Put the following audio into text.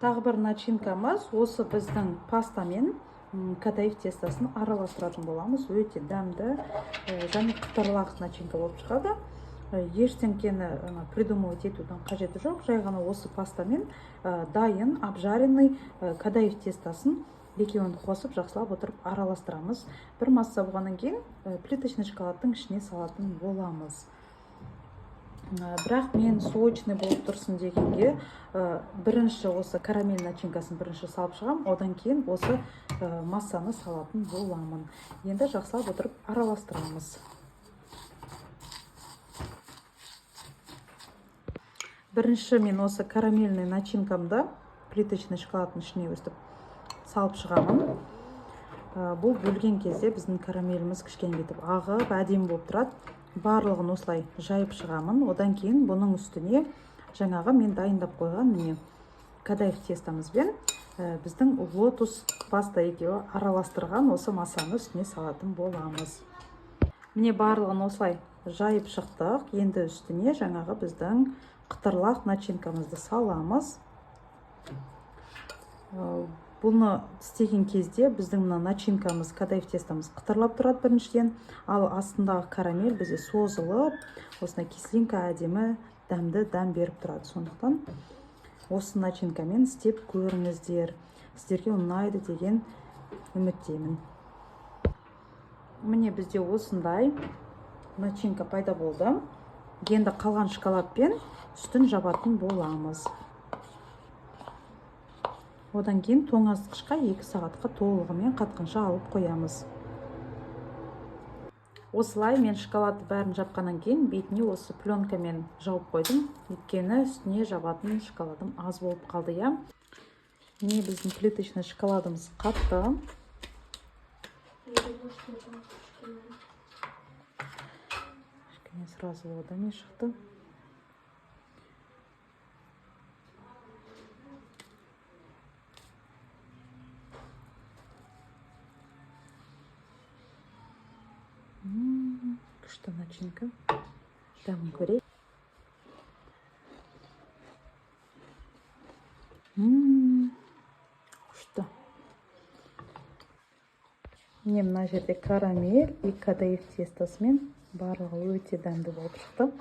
Тағы бір начинкамыз осы біздің паста мен кадаиф тестасын араластыратын боламыз. Өте дәмді және қытырлақ начинка болып шығады. Ештеңкені придумывать етудің қажеті жоқ. Жай ғана осы паста мен дайын обжаренный кадаиф тестасын екеуін қосып жақсылап отырып араластырамыз. Бір масса болғаннан кейін плиточный шоколадтың ішіне салатын боламыз. Бірақ мен сочный болып тұрсын дегенге бірінші осы карамель начинкасын бірінші салып шығам, одан кейін осы массаны салатын боламын. Енді жақсылап отырып араластырамыз. Бірінші мен осы карамельный начинкамды плиточный шоколадтың ішіне өстіп салып шығамын. Бұл бөлген кезде біздің карамеліміз кішкене кетіп ағып, әдемі болып тұрады. Барлығын осылай жайып шығамын. Одан кейін бұның үстіне жаңағы мен дайындап қойған міне кадаиф тестамызбен біздің лотус паста екеуі араластырған осы массаны үстіне салатын боламыз. Міне барлығын осылай жайып шықтық. Енді үстіне жаңағы біздің қытырлақ начинкамызды саламыз. Бұны істеген кезде біздің мына начинкамыз, кадаиф тестамыз қытырлап тұрады біріншіден, ал астындағы карамель бізде созылып, осындай кислинка әдемі дәмді дәм беріп тұрады. Сондықтан осы начинкамен істеп көріңіздер. Сіздерге ұнайды деген үміттемін. Міне бізде осындай начинка пайда болды. Енді қалған шоколадпен үстін жабатын боламыз. Одан кейін тоңазытқышқа 2 сағатқа толығымен қатқанша алып қоямыз. Осылай мен шоколадты бәрін жапқаннан кейін бетіне осы пленкамен жауып қойдым. Өйткені үстіне жабатын шоколадым аз болып қалды, я. Міне біздің плиточный шоколадымыз қатты. Кішкене сразу одан шықты. Күшті начинка. Дәмін көрейік. Күшті. Міне мына жерде карамель и кадаиф тестасымен барлығы өте дәмді болып шықты.